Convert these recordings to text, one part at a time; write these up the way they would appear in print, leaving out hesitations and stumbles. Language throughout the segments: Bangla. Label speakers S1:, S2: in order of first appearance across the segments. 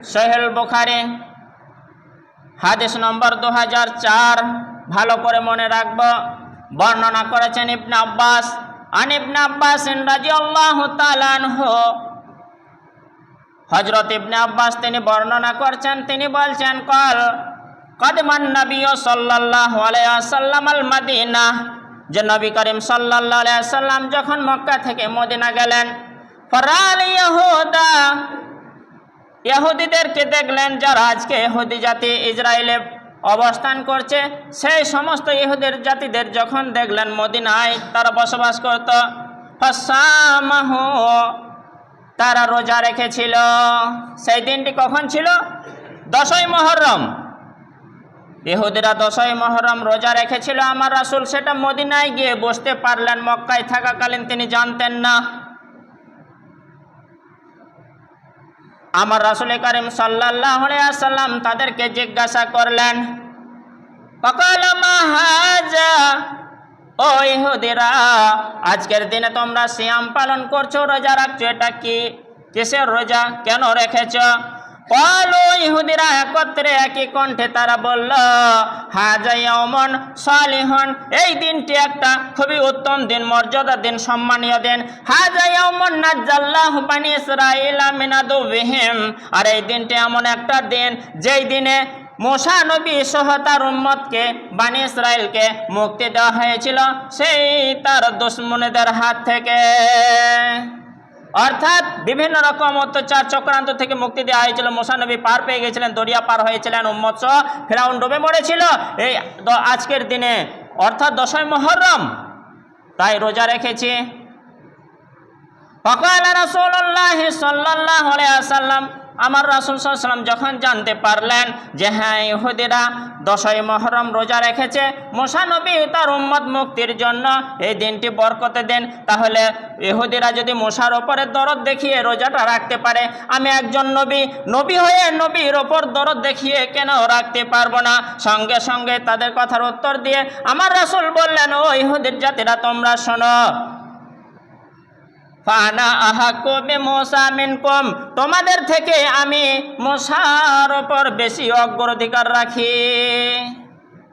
S1: সহিহ বুখারী হাদিস নম্বর 2004। ভালো করে মনে রাখব। বর্ণনা করেছেন ইবনে আব্বাস। আন ইবনে আব্বাস রাদিয়াল্লাহু তাআলা আনহু, হযরত ইবনে আব্বাস তিনি বর্ণনা করছেন, তিনি বলছেন কদমান নবী সাল্লাল্লাহু আলাইহি ওয়াসাল্লাম আল মদিনা, যে নবী করিম সাল্লাল্লাহু আলাইহি ওয়াসাল্লাম যখন মক্কা থেকে মদিনা গেলেন, ফারাল ইয়াহুদা, ইহুদিদেরকে দেখলেন যারা আজকে ইহুদি জাতি ইসরায়েলে অবস্থান করছে, সেই সমস্ত ইহুদের জাতিদের যখন দেখলেন মদিনায় তারা বসবাস করত, ফাসামাহু, তারা রোজা রেখেছিল। সেই দিনটি কখন ছিল? 10ই মুহররম। ইহুদিরা 10ই মুহররম রোজা রেখেছিল। আমার রাসূল সেটা মদিনায় গিয়ে বুঝতে পারলেন, মক্কায় থাকাকালীন তিনি জানতেন না। আমার রাসূল করিম সাল্লাল্লাহু আলাইহি ওয়াসাল্লাম তাদেরকে জিজ্ঞাসা করলেন, ফাকালা মা হাজা, ও ইহুদিরা, আজকের দিনে তোমরা সিয়াম পালন করছো, রোজা রাখছো, এটা কি? কিসের রোজা? কেন রেখেছো? কালু, ইহুদিরা একত্রে একই কণ্ঠে তারা বলল, হাজা ইয়াউমুন সালিহুন, এই দিনটি একটা খুবই উত্তম দিন, মর্যাদার দিন, সম্মানীয় দিন। হাজা ইয়াউমুন নাজ্জাল্লাহু বানি ইসরাঈলা মিন আদুবিহিম, আর এই দিনটি এমন একটা দিন যেই দিনে মুসা নবী সহ তার উম্মতকে, বানি ইসরাইলকে মুক্তি দেওয়া হয়েছিল সেই তার দুশমনদের হাত থেকে। অর্থাৎ বিভিন্ন রকম অত্যাচার চক্রান্ত থেকে মুক্তি দেওয়া হয়েছিল। মুসা নবী পার পেয়ে গেছিলেন, দরিয়া পার হয়েছিলেন, উম্মত সহ ফিরাউন ডুবে মরেছিল এই আজকের দিনে, অর্থাৎ 10ই মুহররম। তাই রোজা রেখেছি। ফাকালা রাসূলুল্লাহ সাল্লাল্লাহু আলাইহি ওয়াসাল্লাম, আমার রাসূল সাল্লাল্লাহু আলাইহি ওয়াসাল্লাম যখন জানতে পারলেন যে হ্যাঁ ইহুদিরা 10ই মুহররম রোজা রেখেছে মুসা নবী তার উম্মত মুক্তির জন্য, এই দিনটি বরকতের দিন, তাহলে ইহুদিরা যদি মুসার ওপরে দরদ দেখিয়ে রোজাটা রাখতে পারে, আমি একজন নবী হয়ে নবীর ওপর দরদ দেখিয়ে কেন রাখতে পারবো না? সঙ্গে সঙ্গে তাদের কথার উত্তর দিয়ে আমার রাসূল বললেন, ও ইহুদির জাতিরা, তোমরা শোনো, ফানা আহাক্কু বিমূসা মিনকুম, তোমাদের থেকে আমি মুসার উপর বেশি অগ্রাধিকার রাখি।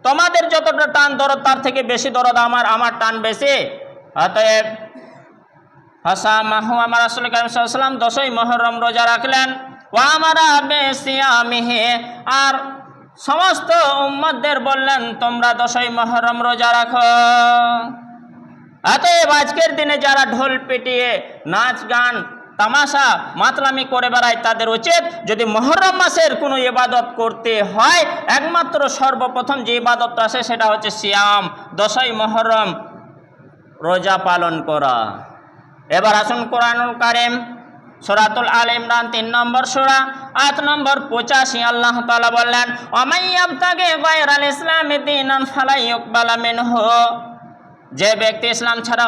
S1: তোমাদের যতটা টান দরদ তার থেকে বেশি দরদ আমার টান বেশি। অতএব ফাসামাহু, আমার রাসূল কারীম সাল্লাল্লাহু আলাইহি ওয়াসাল্লাম 10ই মুহররম রোজা রাখলেন। ওয়া আমারা বিসিয়ামিহি, আর সমস্ত উম্মতদের বললেন তোমরা 10ই মুহররম রোজা রাখো। অতএব আজকের দিনে যারা ঢোল পিটিয়ে নাচ গান তামাশা মাতলামি করে বেড়ায়, তাদের উচিত যদি মুহররম মাসের কোনো ইবাদত করতে হয়, একমাত্র সর্বপ্রথম যে ইবাদতটা আসে সেটা হচ্ছে সিয়াম, 10ই মুহররম রোজা পালন করা। এবার আসুন কোরআনুল কারীম সূরাতুল আল ইমরান 3 নম্বর সূরা আয়াত নম্বর 85, আল্লাহ তাআলা বললেন, ওয়া ইয়াবতাগি গায়রাল ইসলামি দীনান ফালা ইউকবালা মিনহু, যে ব্যক্তি ইসলাম ছাড়া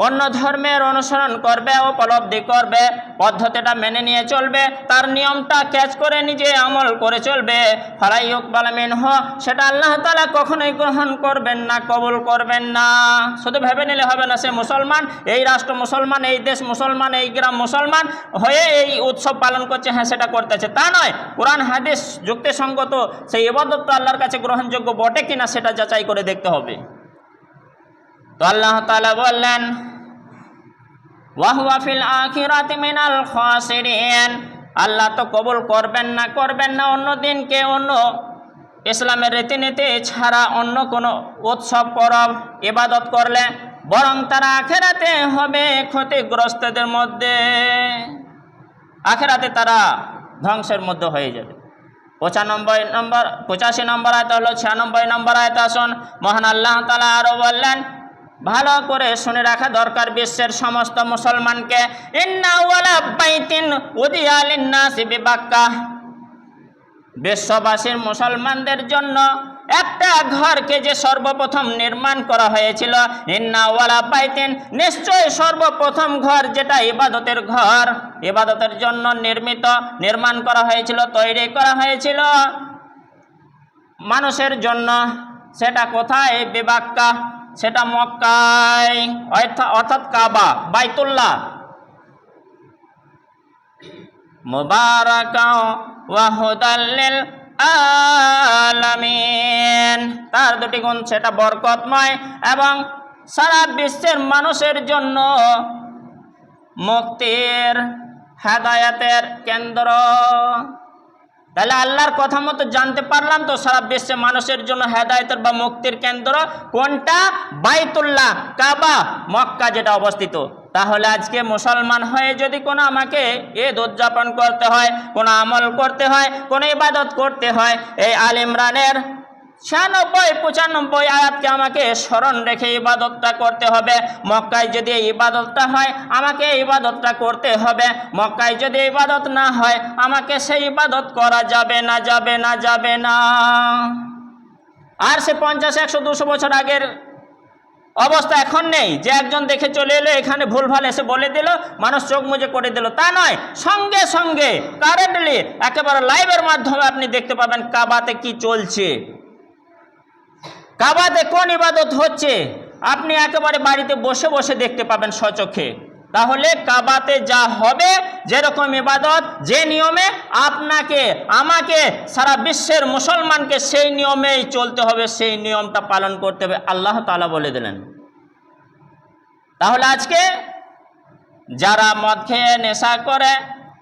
S1: অন্য ধর্মের অনুসরণ করবে, উপলব্ধি করবে, পদ্ধতিটা মেনে নিয়ে চলবে, তার নিয়মটা ক্যাচ করে নিজে আমল করে চলবে, ফালা ইউকবালা মিনহু, সেটা আল্লাহ তাআলা কখনোই গ্রহণ করবেন না, কবুল করবেন না। শুধু ভেবে নিলে হবে না সে মুসলমান, এই রাষ্ট্র মুসলমান, এই দেশ মুসলমান, এই গ্রাম মুসলমান হয়ে এই উৎসব পালন করছে, হ্যাঁ সেটা করতেছে, তা নয়। কোরআন হাদিস যুক্তিসঙ্গত সেই ইবাদত তো আল্লাহর কাছে গ্রহণযোগ্য বটে কিনা সেটা যাচাই করে দেখতে হবে। তো আল্লাহ তাআলা বললেন, ওয়া হুয়া ফিল আখিরাতি মিনাল খাসিরিন, আল্লাহ তো কবুল করবেন না অন্য দিনকে, অন্য ইসলামের রীতিনীতি ছাড়া অন্য কোনো উৎসব পরব ইবাদত করলে, বরং তারা আখিরাতে হবে ক্ষতিগ্রস্তদের মধ্যে, আখিরাতে তারা ধ্বংসের মধ্যে হয়ে যাবে। 85 নম্বর আয়াত হলো 96 নম্বর আয়াত। আসুন মহান আল্লাহ তাআলা আরো বললেন, ভালো করে শুনে রাখা দরকার বিশ্বের সমস্ত মুসলমানকে, ইন্না ওয়ালা বাইতিন উদিয়া লিন-নাসি বিবাক্কাহ, বিশ্ববাসীর মুসলমানদের জন্য একটা ঘরকে যে সর্বপ্রথম নির্মাণ করা হয়েছিল, ইন্না ওয়ালা বাইতিন, নিশ্চয় সর্বপ্রথম ঘর যেটা ইবাদতের ঘর, ইবাদতের জন্য নির্মাণ করা হয়েছিল, তৈরি করা হয়েছিল মানুষের জন্য, সেটা কোথায়? বিবাক্কা, সেটা মক্কায়, অর্থাৎ কাবা, বাইতুল্লাহ। মুবারাকাও ওয়া হুদাল লিল আলামিন। তার দুটি গুণ, সেটা বরকতময় এবং সারা বিশ্বের মানুষের জন্য মুক্তির হেদায়েতের কেন্দ্র। তাহলে আল্লাহর কথা মতো জানতে পারলাম তো সারা বিশ্বের মানুষের জন্য হেদায়েতের বা মুক্তির কেন্দ্র কোনটা? বাইতুল্লাহ, কাবা, মক্কা যেটা অবস্থিত। তাহলে আজকে মুসলমান হয়ে যদি কোনো আমাকে ঈদ উদযাপন করতে হয়, কোনো আমল করতে হয়, কোনো ইবাদত করতে হয়, এই আল ইমরানের 96-95 আয়াতকে আমাকে স্মরণ রেখে ইবাদতটা করতে হবে। মক্কায় যদি ইবাদতটা হয় আমাকে ইবাদতটা করতে হবে, মক্কায় যদি ইবাদত না হয় আমাকে সেই ইবাদত করা যাবে না, যাবে না, যাবে না। আর সে 50, 100, 200 বছর আগের অবস্থা এখন নেই, যে একজন দেখে চলে এলো, এখানে ভুলভাল এসে বলে দিল, মানুষ চোখ মুজে করে দিল, তা নয়। সঙ্গে সঙ্গে কারেন্টলি একেবারে লাইভের মাধ্যমে আপনি দেখতে পাবেন কাবাতে কি চলছে, কাবাতে কোন ইবাদত হচ্ছে, আপনি একেবারে বাড়িতে বসে বসে দেখতে পাবেন স্বচক্ষে। তাহলে কাবাতে যা হবে, যেরকম ইবাদত, যে নিয়মে আপনাকে আমাকে সারা বিশ্বের মুসলমানকে সেই নিয়মেই চলতে হবে, সেই নিয়মটা পালন করতে হবে, আল্লাহ তাআলা বলে দিলেন। তাহলে আজকে যারা মদ খেয়ে নেশা করে,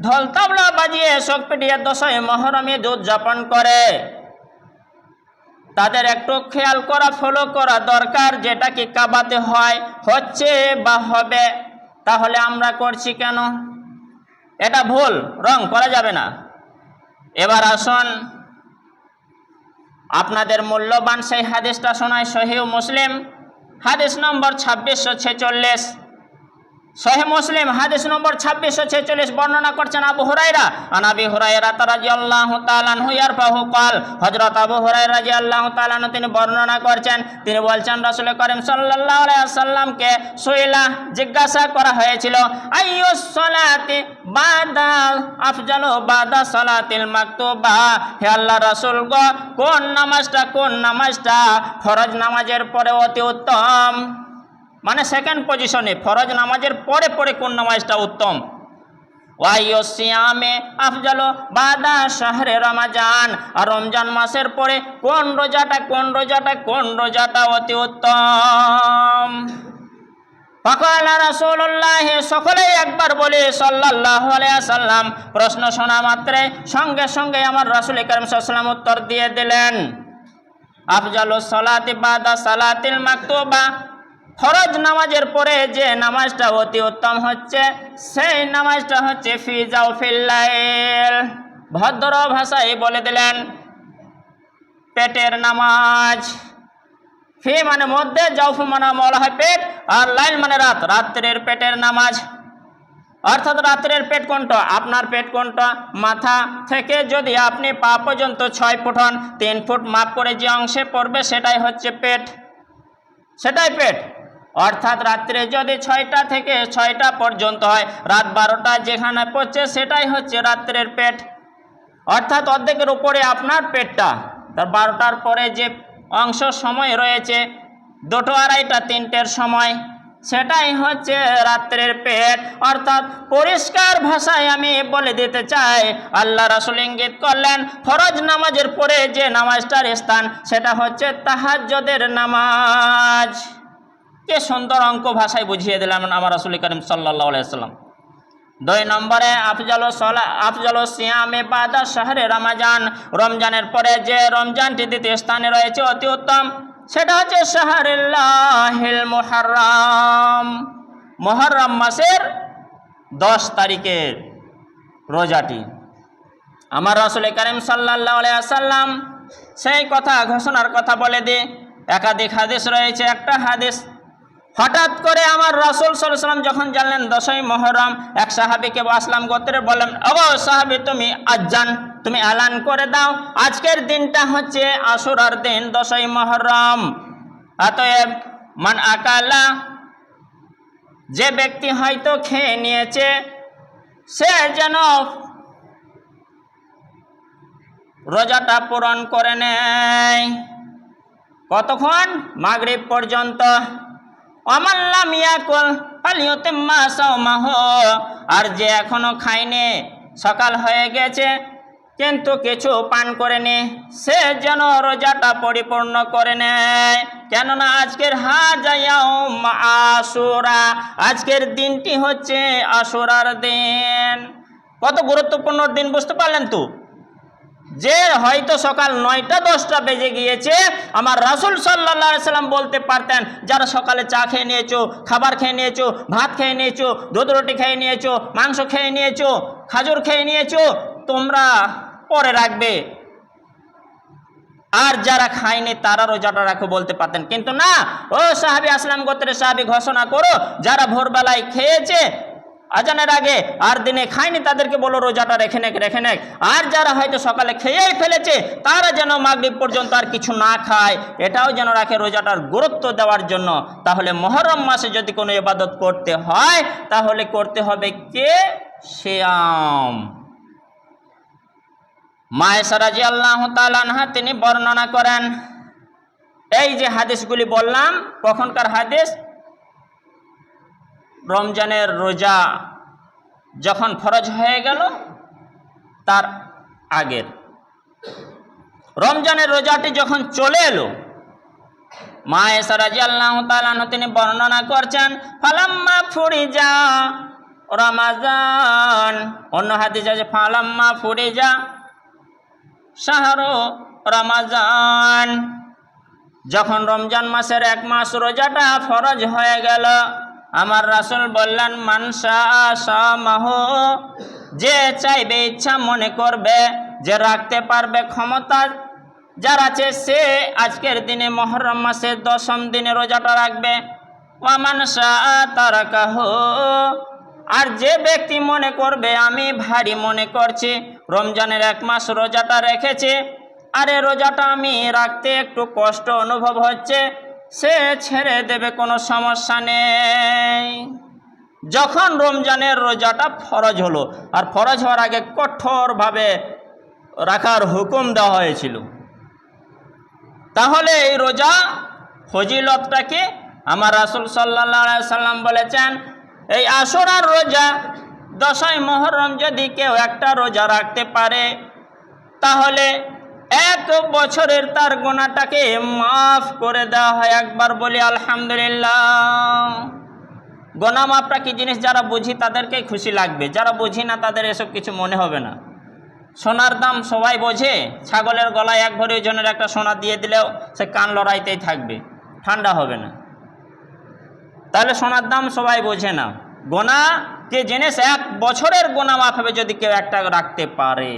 S1: ঢোল তাবলা বাজিয়ে শোক পিটিয়ে 10ই মুহররম ঈদ উদযাপন করে, তাদের একটু খেয়াল করা, ফলো করা দরকার, যেটা কি কাবাতে হয়, হচ্ছে বা হবে। তাহলে আমরা করছি কেন? এটা ভুল, রং করা যাবে না। এবার আসুন আপনাদের মূল্যবান সেই হাদিসটা শোনায়। সহিহ মুসলিম হাদিস নম্বর 2646, সহিহ মুসলিম হাদিস নম্বর 2646 বর্ণনা করছেন আবু হুরায়রা। আবি হুরায়রা রাদিয়াল্লাহু তাআলা আনহু ইয়ারফাহু ক্বাল, হযরত আবু হুরায়রা রাদিয়াল্লাহু তাআলা আনহু তিনি বর্ণনা করছেন, তিনি বলছেন রাসূল করিম সাল্লাল্লাহু আলাইহি ওয়াসাল্লামকে সুইলা, জিজ্ঞাসা করা হয়েছিল, আইয়ুস সালাতি বাদা আফজালু বাদা সালাতিল মাকতুবা, হে আল্লাহর রাসূল গো, কোন নামাজটা ফরজ নামাজের পরে অতি উত্তম, মানে সেকেন্ড পজিশনে, ফরজ নামাজের পরে পরে কোন নামাজটা উত্তম। ওয়াইয়ুসিয়ামে আফজালু বাদা শাহরে রমাজান, আর রমজান মাসের পরে কোন রোজাটা অতি উত্তম। ফাকালা রাসূলুল্লাহ, সকলেই একবার বলে সাল্লাল্লাহু আলাইহি ওয়াসাল্লাম। প্রশ্ন শোনা মাত্রে সঙ্গে সঙ্গে আমার রাসূল কারীম সাল্লাল্লাহু আলাইহি ওয়াসাল্লাম উত্তর দিয়ে দিলেন, আফজালুস সালাতি বাদা সালাতিল মাকতুবা, ফরজ নামাজের পরে যে নামাজটা অতি উত্তম হচ্ছে, সেই নামাজটা হচ্ছে ফি জাওফিল লাইল, ভদ্র ভাষায় বলে দিলেন পেটের নামাজ। ফি মানে মধ্যে, জাওফ মানে বলা হয় পেট, আর লাইল মানে রাত, রাত্রের পেটের নামাজ। অর্থাৎ রাত্রের পেট কোনটা? আপনার পেট কোনটা? মাথা থেকে যদি আপনি পা পর্যন্ত 6 ফুট হন, 3 ফুট মাপ করে যে অংশে পড়বে সেটাই হচ্ছে পেট, সেটাই পেট। অর্থাৎ রাত্রে যদি 6টা থেকে 6টা পর্যন্ত হয়, রাত 12টা যেখানে পড়ছে সেটাই হচ্ছে রাত্রের পেট। অর্থাৎ অর্ধেকের উপরে আপনার পেটটা, তার 12টার পরে যে অংশ সময় রয়েছে, 2টো, 2:30টা, 3টের সময়, সেটাই হচ্ছে রাত্রের পেট। অর্থাৎ পরিষ্কার ভাষায় আমি বলে দিতে চাই, আল্লাহ রাসূল ইঙ্গিত করলেন ফরজ নামাজের পরে যে নামাজটার স্থান, সেটা হচ্ছে তাহাজ্জুদের নামাজ। কে সুন্দর অঙ্ক ভাষায় বুঝিয়ে দিলাম আমার রাসূল করিম সাল্লাল্লাহু আলাইহি ওয়াসাল্লাম। 2 নম্বরে আফজালুস সিয়ামে বাদা শাহরে রমাজান, রমজানের পরে যে রমজানটি দ্বিতীয় স্থানে রয়েছে অতি উত্তম, সেটা হচ্ছে শাহরুল্লাহিল মুহররম, মুহররম মাসের 10 তারিখের রোজাটি। আমার রাসূল করিম সাল্লাল্লাহু আলাইহি ওয়াসাল্লাম সেই কথা, ঘোষণার কথা বলে দিয়ে একাধিক হাদিস রয়েছে। একটা হাদিস, হঠাৎ করে আমার রাসূল সাল্লাল্লাহু আলাইহি ওয়াসাল্লাম যখন জানলেন 10ই মুহররম, এক সাহাবীকে আসলাম গোত্রের বললেন, ওগো সাহাবী, তুমি আজান, তুমি এলান করে দাও, আজকের দিনটা হচ্ছে আশুরার দিন, 10ই মুহররম। অতএব মান আকালা, যে ব্যক্তি হয়তো খেয়ে নিয়েছে, সে যেন রোজাটা পূরণ করে নেয়। কতক্ষণ? মাগরিব পর্যন্ত। ওয়ামান লাম ইয়াকুল ফালিউতিম্মা সাওমাহু, আর যে এখনো খায়নি সকাল হয়ে গেছে কিন্তু কিছু পান করেনি, সে যেন রোজাটা পরিপূর্ণ করে নেয়। কেননা আজকের হাজায়াউম আশুরা, আজকের দিনটি হচ্ছে আশুরার দিন। কত গুরুত্বপূর্ণ দিন বুঝতে পারলেন তো? যে হয়তো সকাল 9টা 10টা বেজে গিয়েছে, আমার রাসূল সাল্লাল্লাহু আলাইহি সাল্লাম বলতে পারতেন, যারা সকালে চা খেয়ে নিয়েছো, খাবার খেয়ে নিয়েছো, ভাত খেয়ে নিয়েছো, দুধ রুটি খেয়ে নিয়েছো, মাংস খেয়ে নিয়েছো, খাজুর খেয়ে নিয়েছো, তোমরা পরে রাখবে, আর যারা খায়নি তারা রোজাটা রাখো বলতে পারতেন। কিন্তু না, ও সাহাবী আসলাম গোত্রের সাহাবী ঘোষণা করো, যারা ভোরবেলায় খেয়েছে আজানের আগে আর দিনে খায়নি তাদেরকে বলো রোজাটা রেখে নেক। আর যারা হয়তো সকালে খেয়েই ফেলেছে তারা যেন মাগরিব পর্যন্ত আর কিছু না খায়, এটাও যেন রাখে, রোজাটার গুরুত্ব দেওয়ার জন্য। তাহলে মুহররম মাসে যদি কোনো ইবাদত করতে হয় তাহলে করতে হবে কে? সিয়াম। মা আয়েশা রাদিয়াল্লাহু তাআলা আনহা তিনি বর্ণনা করেন, এই যে হাদিসগুলি বললাম কখনকার হাদিস? রমজানের রোজা যখন ফরজ হয়ে গেল তার আগের, রমজানের রোজাটি যখন চলে এলো, মা আয়েশা রাদিয়াল্লাহু তাআলা আনহা তিনি বর্ণনা করছেন, ফালাম্মা ফুরিজা রমাজান, অন্য হাদিস আছে ফালাম্মা ফুরিজা শাহরু রমাজান, যখন রমজান মাসের 1 মাস রোজাটা ফরজ হয়ে গেল, আমার রাসূল বললেন, মান শাআ, যে চাইবে, ইচ্ছা মনে করবে, যে রাখতে পারবে, ক্ষমতা যার আছে, সে আজকের দিনে মুহররম মাসের 10ম দিনে রোজাটা রাখবে। ওয়া মান শাআ তারাকাহু, আর যে ব্যক্তি মনে করবে আমি ভারী মনে করছি, রমজানের 1 মাস রোজাটা রেখেছি, আরে রোজাটা আমি রাখতে একটু কষ্ট অনুভব হচ্ছে, সে ছেড়ে দেবে, কোনো সমস্যা নেই। যখন রমজানের রোজাটা ফরজ হলো, আর ফরজ হওয়ার আগে কঠোরভাবে রাখার হুকুম দেওয়া হয়েছিল, তাহলে এই রোজা ফজিলতটাকে আমার রাসূল সাল্লাল্লাহু আলাইহি সাল্লাম বলেছেন, এই আশুরার রোজা 10ই মুহররম যদি কেউ একটা রোজা রাখতে পারে তাহলে 1 বছরের তার গুনাহটাকে মাফ করে দেওয়া হয়। একবার বলি আলহামদুলিল্লাহ। গুনাহ মাফটা কি জিনিস যারা বুঝি তাদেরকেই খুশি লাগবে, যারা বুঝি না তাদের এসব কিছু মনে হবে না। সোনার দাম সবাই বোঝে, ছাগলের গলায় 1 ভরি ওজনের একটা সোনা দিয়ে দিলেও সে কান লড়াইতেই থাকবে, ঠান্ডা হবে না। তাহলে সোনার দাম সবাই বোঝে না। গুনাহ যে জিনিস 1 বছরের গুনাহ মাফ হবে যদি কেউ একটা রাখতে পারে।